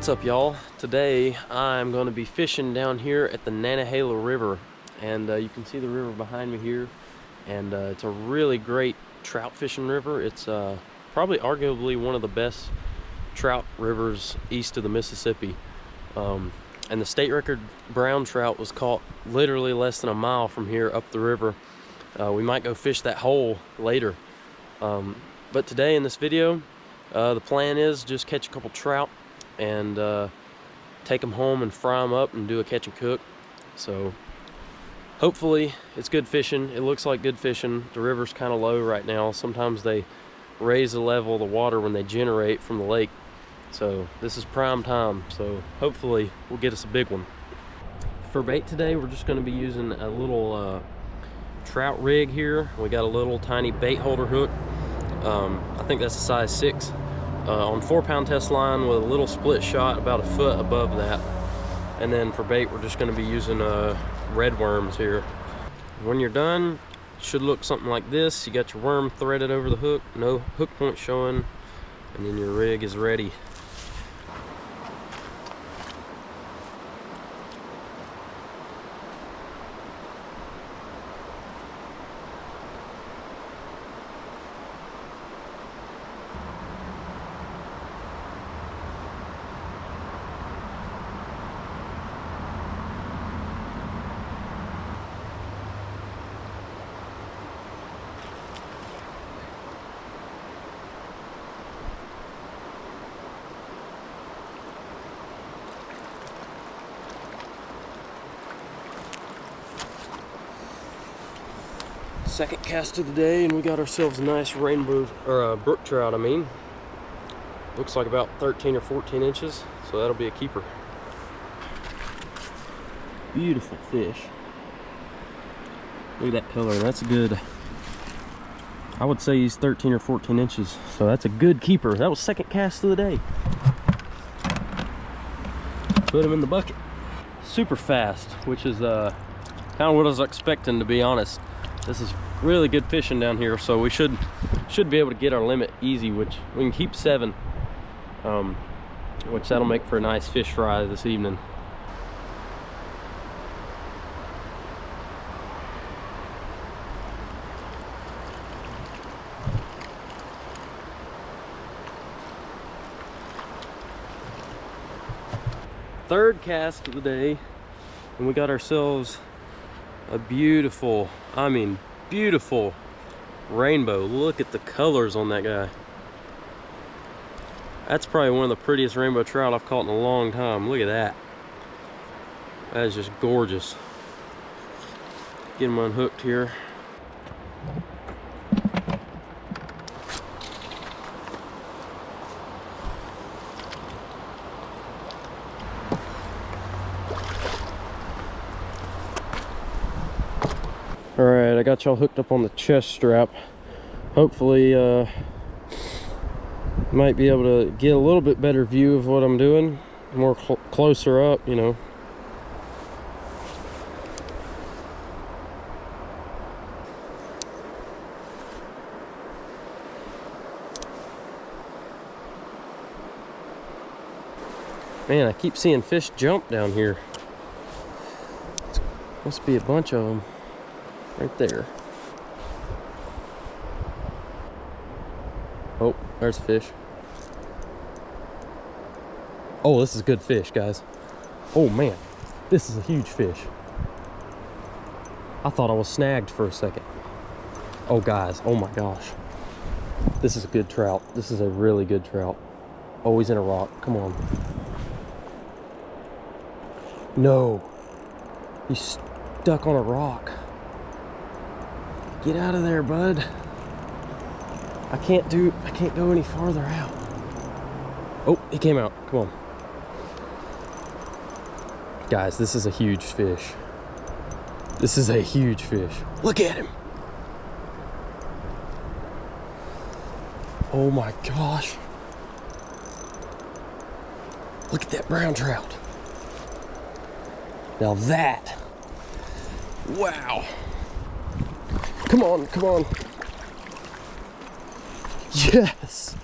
What's up, y'all? Today I'm going to be fishing down here at the Nantahala River, and you can see the river behind me here, and it's a really great trout fishing river. It's probably arguably one of the best trout rivers east of the Mississippi, and the state record brown trout was caught literally less than a mile from here up the river. We might go fish that hole later, but today in this video the plan is just catch a couple trout and take them home and fry them up and do a catch and cook. So hopefully it's good fishing. It looks like good fishing. The river's kind of low right now. Sometimes they raise the level of the water when they generate from the lake, so this is prime time. So hopefully we'll get us a big one. For bait today, we're just going to be using a little trout rig here. We got a little tiny bait holder hook. I think that's a size 6 on 4-pound test line with a little split shot about a foot above that. And then for bait, we're just going to be using red worms here. When you're done, it should look something like this. You got your worm threaded over the hook, no hook point showing, and then your rig is ready. Second cast of the day, and we got ourselves a nice rainbow, or brook trout, I mean. Looks like about 13 or 14 inches, so that'll be a keeper. Beautiful fish. Look at that color. That's a good, I would say he's 13 or 14 inches, so that's a good keeper. That was second cast of the day. Put him in the bucket. Super fast, which is kind of what I was expecting, to be honest. This is really good fishing down here, so we should be able to get our limit easy, which we can keep 7, which that'll make for a nice fish fry this evening. Third cast of the day, and we got ourselves a beautiful, I mean beautiful rainbow. Look at the colors on that guy. That's probably one of the prettiest rainbow trout I've caught in a long time. Look at that. That is just gorgeous. Get him unhooked here. All right, I got y'all hooked up on the chest strap. Hopefully, might be able to get a little bit better view of what I'm doing, more closer up, you know. Man, I keep seeing fish jump down here. Must be a bunch of them. Right there. Oh, there's a fish. Oh, this is good fish, guys. Oh man, this is a huge fish. I thought I was snagged for a second. Oh guys, oh my gosh. This is a good trout. This is a really good trout. Oh, he's in a rock. Come on. No. He's stuck on a rock. Get out of there, bud. I can't go any farther out. Oh, he came out. Come on. Guys, this is a huge fish. This is a huge fish. Look at him. Oh my gosh. Look at that brown trout. Now that. Wow. Come on, come on. Yes.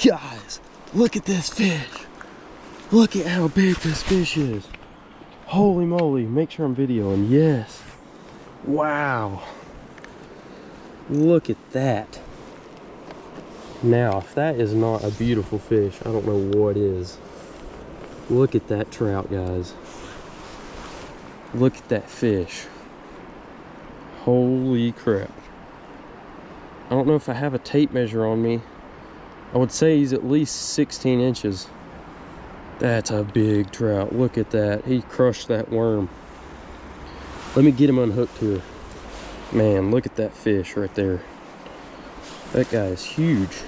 Guys, look at this fish. Look at how big this fish is. Holy moly, make sure I'm videoing. Yes. Wow. Look at that. Now, if that is not a beautiful fish, I don't know what is. Look at that trout, guys. Look at that fish. Holy crap. I don't know if I have a tape measure on me. I would say he's at least 16 inches. That's a big trout. Look at that. He crushed that worm. Let me get him unhooked here. Man, look at that fish right there. That guy is huge.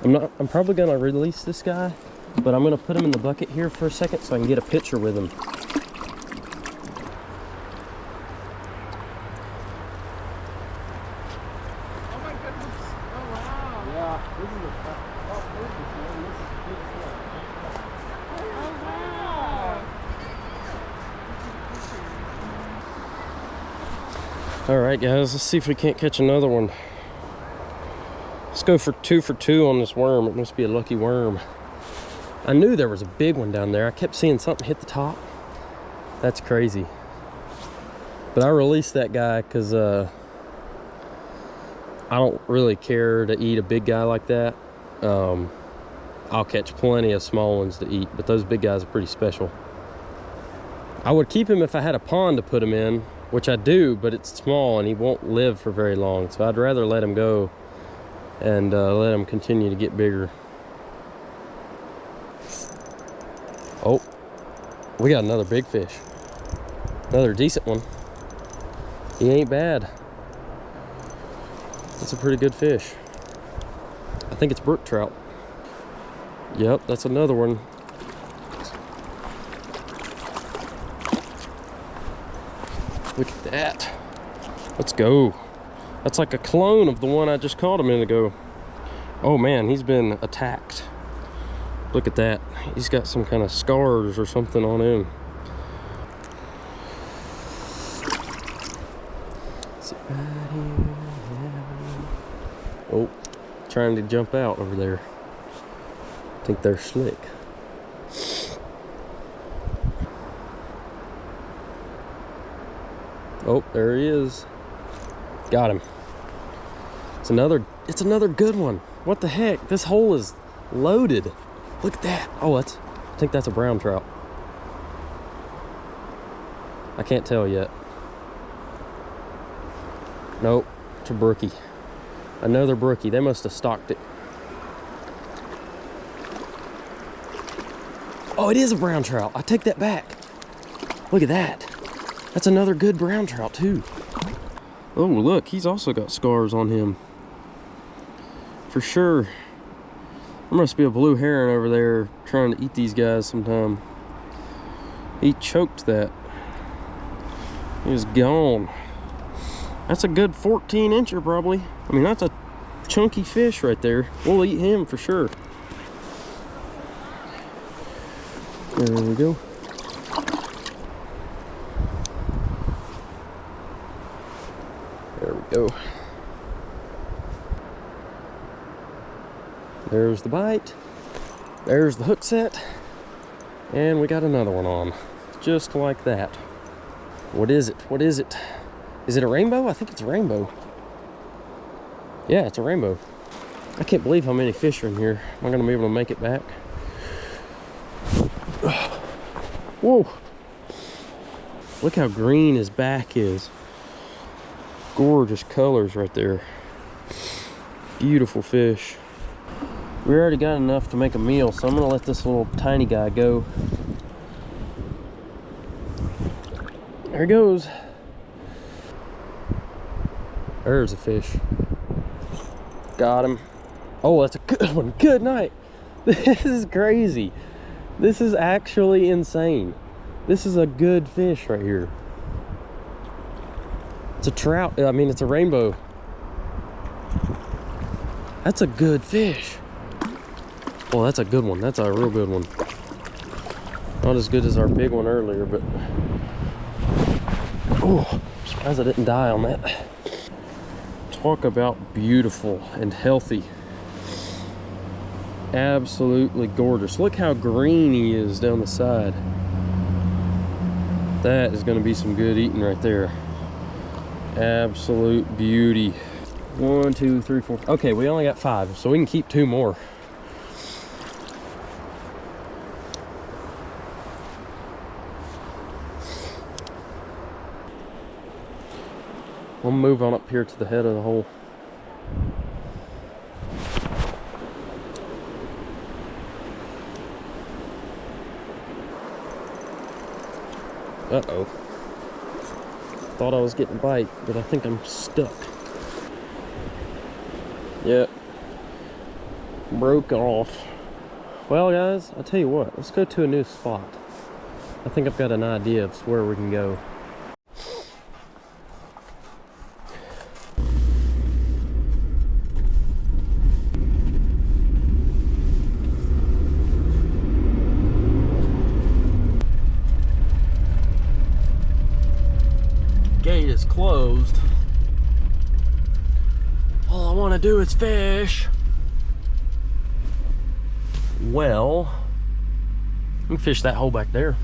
I'm probably gonna release this guy, but I'm gonna put him in the bucket here for a second so I can get a picture with him. Oh my goodness. Oh wow. Yeah, this is a Oh wow. All right, guys, let's see if we can't catch another one. Let's go for two on this worm. It must be a lucky worm. I knew there was a big one down there. I kept seeing something hit the top. That's crazy. But I released that guy because I don't really care to eat a big guy like that. I'll catch plenty of small ones to eat, but those big guys are pretty special. I would keep him if I had a pond to put him in, which I do, but it's small and he won't live for very long. So I'd rather let him go and let him continue to get bigger. Oh, we got another big fish. Another decent one. He ain't bad. That's a pretty good fish. I think it's brook trout. Yep, that's another one. Look at that. Let's go. That's like a clone of the one I just caught a minute ago. Oh man, he's been attacked. Look at that. He's got some kind of scars or something on him. Sit right here. Oh, trying to jump out over there. I think they're slick. Oh, there he is. Got him. It's another good one. What the heck? This hole is loaded. Look at that. Oh, I think that's a brown trout. I can't tell yet. Nope, it's a brookie. Another brookie. They must have stocked it. Oh, it is a brown trout. I take that back. Look at that. That's another good brown trout too. Oh, look, he's also got scars on him. For sure. There must be a blue heron over there trying to eat these guys sometime. He choked that. He was gone. That's a good 14-incher probably. I mean, that's a chunky fish right there. We'll eat him for sure. There we go. There we go. There's the bite. There's the hook set. And we got another one on. Just like that. What is it? What is it? Is it a rainbow? I think it's a rainbow. Yeah, it's a rainbow. I can't believe how many fish are in here. Am I gonna be able to make it back? Whoa. Look how green his back is. Gorgeous colors right there. Beautiful fish. We already got enough to make a meal, so I'm gonna let this little tiny guy go. There he goes. There's a fish. Got him. Oh, that's a good one. Good night. This is crazy. This is actually insane. This is a good fish right here. It's a trout. I mean, it's a rainbow. That's a good fish. Well, that's a good one. That's a real good one. Not as good as our big one earlier, but oh, surprised I didn't die on that. Talk about beautiful and healthy. Absolutely gorgeous. Look how green he is down the side. That is going to be some good eating right there. Absolute beauty. 1, 2, 3, 4. Okay, we only got 5, so we can keep 2 more. We'll move on up here to the head of the hole. Uh-oh. Thought I was getting a bite, but I think I'm stuck. Yep. Broke off. Well, guys, I'll tell you what. Let's go to a new spot. I think I've got an idea of where we can go. Gate is closed. All I want to do is fish. Well, we can fish that hole back there.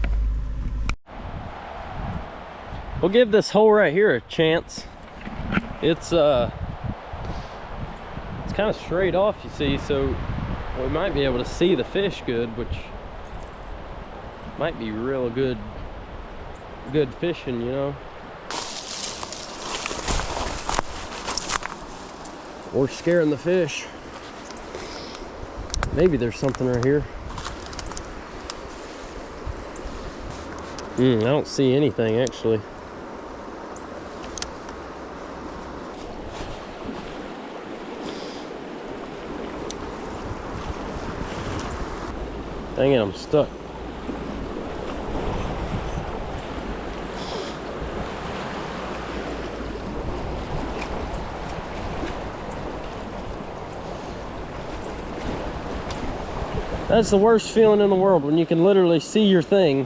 We'll give this hole right here a chance. It's kind of straight off, you see, so we might be able to see the fish good, which might be real good fishing, you know. Or scaring the fish. Maybe there's something right here. I don't see anything actually. Dang it, I'm stuck. That's the worst feeling in the world, when you can literally see your thing.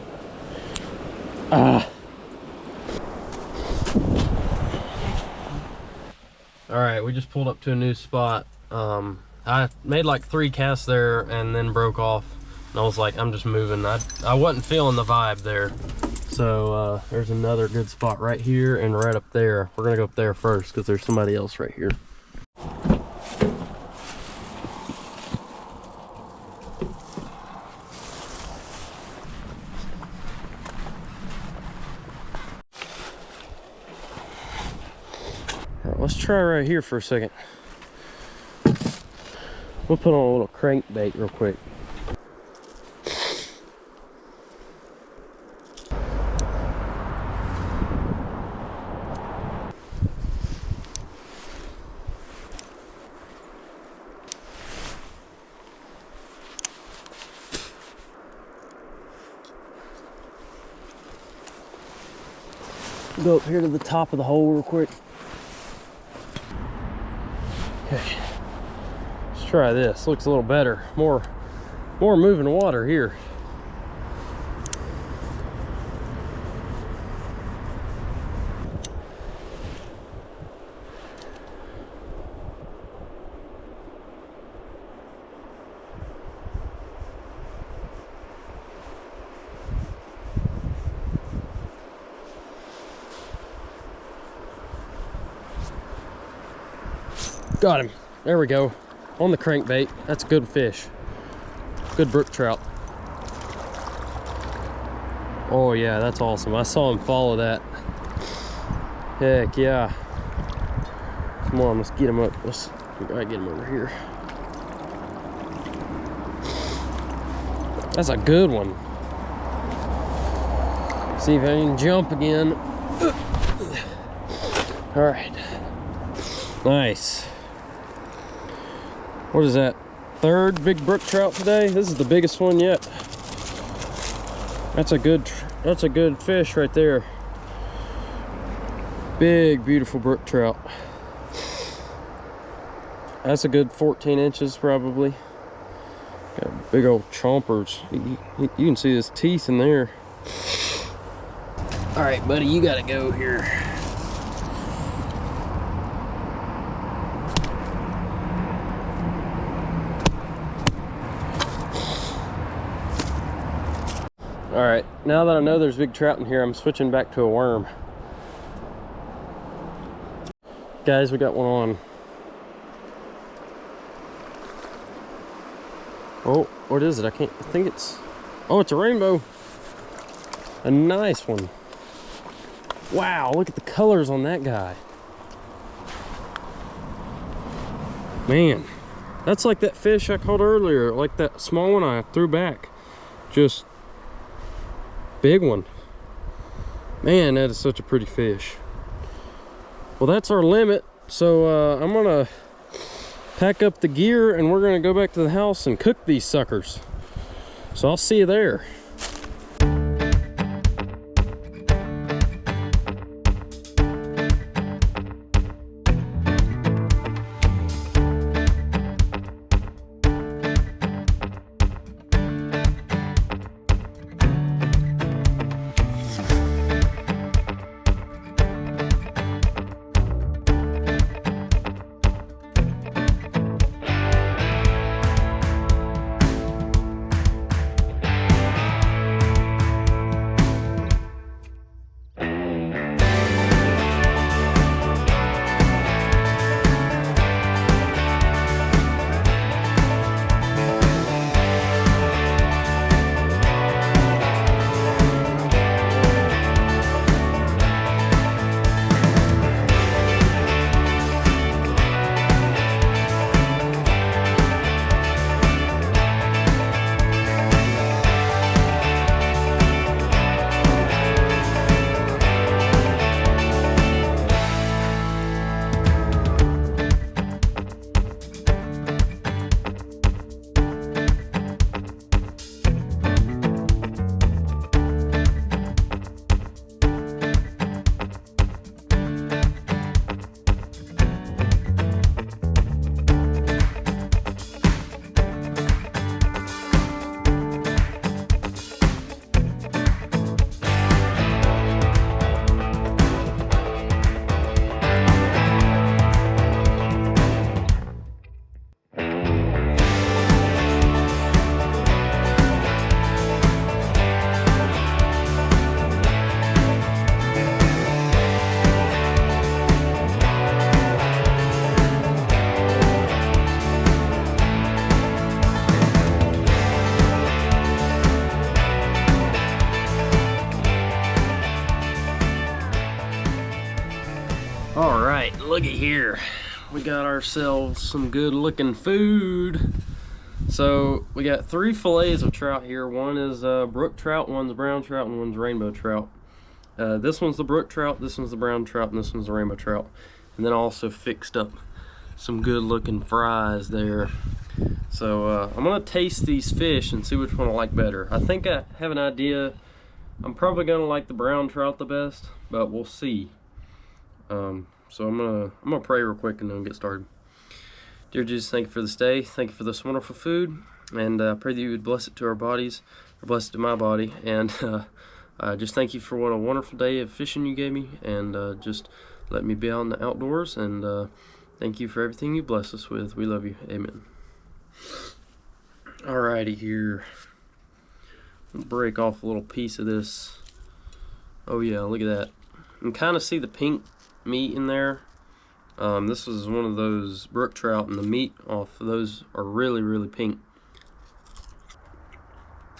Alright, we just pulled up to a new spot. I made like 3 casts there and then broke off. And I was like, I'm just moving. I wasn't feeling the vibe there. So there's another good spot right here and right up there. We're gonna go up there first because there's somebody else right here. Let's try right here for a second. We'll put on a little crankbait real quick. Go up here to the top of the hole real quick. Okay, let's try this. Looks a little better. More moving water here. Got him. There we go. On the crankbait. That's a good fish. Good brook trout. Oh yeah, that's awesome. I saw him follow that. Heck yeah. Come on, let's get him up. Let's try to get him over here. That's a good one. See if I can jump again. All right. Nice. What is that? 3rd big brook trout today? This is the biggest one yet. That's a good fish right there. Big, beautiful brook trout. That's a good 14 inches probably. Got big old chompers. You can see his teeth in there. All right, buddy, you gotta go here. now that I know there's big trout in here, I'm switching back to a worm. Guys, we got one on. Oh, what is it? I think it's, oh, it's a rainbow. A nice one. Wow, look at the colors on that guy. Man, that's like that fish I caught earlier, like that small one I threw back. Just big one. Man, that is such a pretty fish. Well, that's our limit. So I'm gonna pack up the gear and we're gonna go back to the house and cook these suckers. So I'll see you there. All right, look at here. We got ourselves some good looking food. So we got 3 fillets of trout here. One is brook trout, one's brown trout, and one's rainbow trout. This one's the brook trout, this one's the brown trout, and this one's the rainbow trout. And then I also fixed up some good looking fries there. So I'm gonna taste these fish and see which one I like better. I think I have an idea. I'm probably gonna like the brown trout the best, but we'll see. So I'm gonna pray real quick and then get started. Dear Jesus, thank you for this day. Thank you for this wonderful food, and I pray that you would bless it to our bodies, or bless it to my body, and just thank you for what a wonderful day of fishing you gave me, and just let me be out in the outdoors, and thank you for everything you bless us with. We love you. Amen. Alrighty, here. I'll break off a little piece of this. Oh yeah, look at that. You can kind of see the pink meat in there. This is one of those brook trout, and the meat off of those are really, really pink.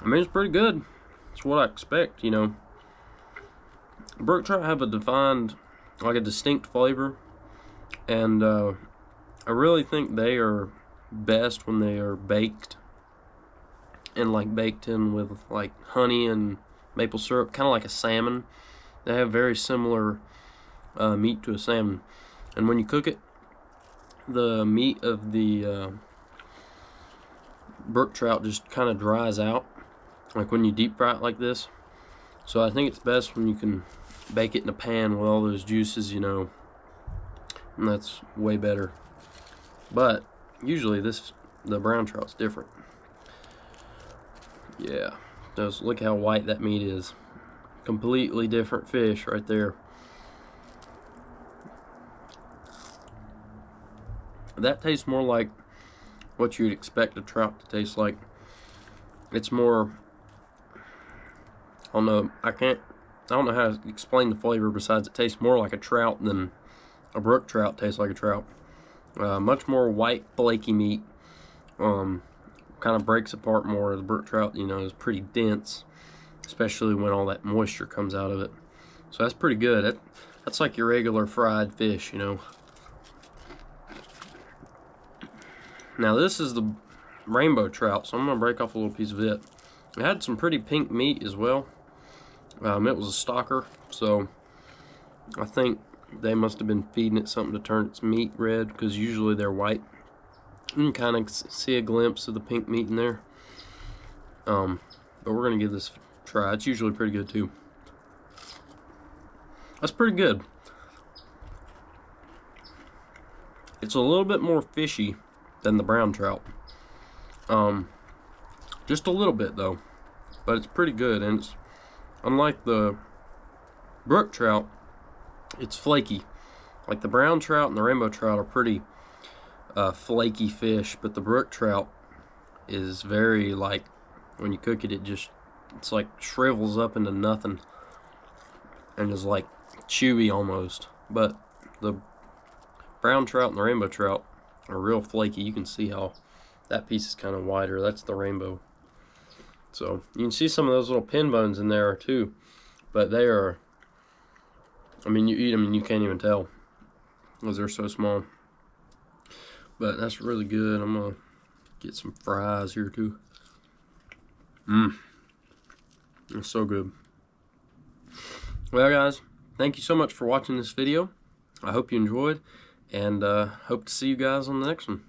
I mean, it's pretty good. It's what I expect, you know. Brook trout have a defined, like a distinct flavor, and I really think they are best when they are baked, and like baked in with like honey and maple syrup, kind of like a salmon. They have very similar meat to a salmon, and when you cook it, the meat of the brook trout just kind of dries out, like when you deep fry it like this. So I think it's best when you can bake it in a pan with all those juices, you know, and that's way better. But usually the brown trout's different. Yeah, just look how white that meat is. Completely different fish right there. That tastes more like what you'd expect a trout to taste like. It's more don't know. I don't know how to explain the flavor besides it tastes more like a trout than a brook trout tastes like a trout. Much more white, flaky meat. Kind of breaks apart more. The brook trout, you know, is pretty dense, especially when all that moisture comes out of it. So that's pretty good. That's like your regular fried fish, you know. Now this is the rainbow trout, so I'm gonna break off a little piece of it. It had some pretty pink meat as well. It was a stalker, so I think they must have been feeding it something to turn its meat red, because usually they're white. You can kind of see a glimpse of the pink meat in there. But we're gonna give this a try. It's usually pretty good too. That's pretty good. It's a little bit more fishy than the brown trout. Just a little bit though, but it's pretty good. And it's unlike the brook trout, it's flaky. Like the brown trout and the rainbow trout are pretty flaky fish, but the brook trout is very, like, when you cook it, it's like shrivels up into nothing and is like chewy almost. But the brown trout and the rainbow trout are real flaky. You can see how that piece is kind of wider. That's the rainbow. So you can see some of those little pin bones in there too, but they are, I mean, you eat them and you can't even tell because they're so small. But that's really good. I'm gonna get some fries here too. It's so good. Well guys, thank you so much for watching this video. I hope you enjoyed, and hope to see you guys on the next one.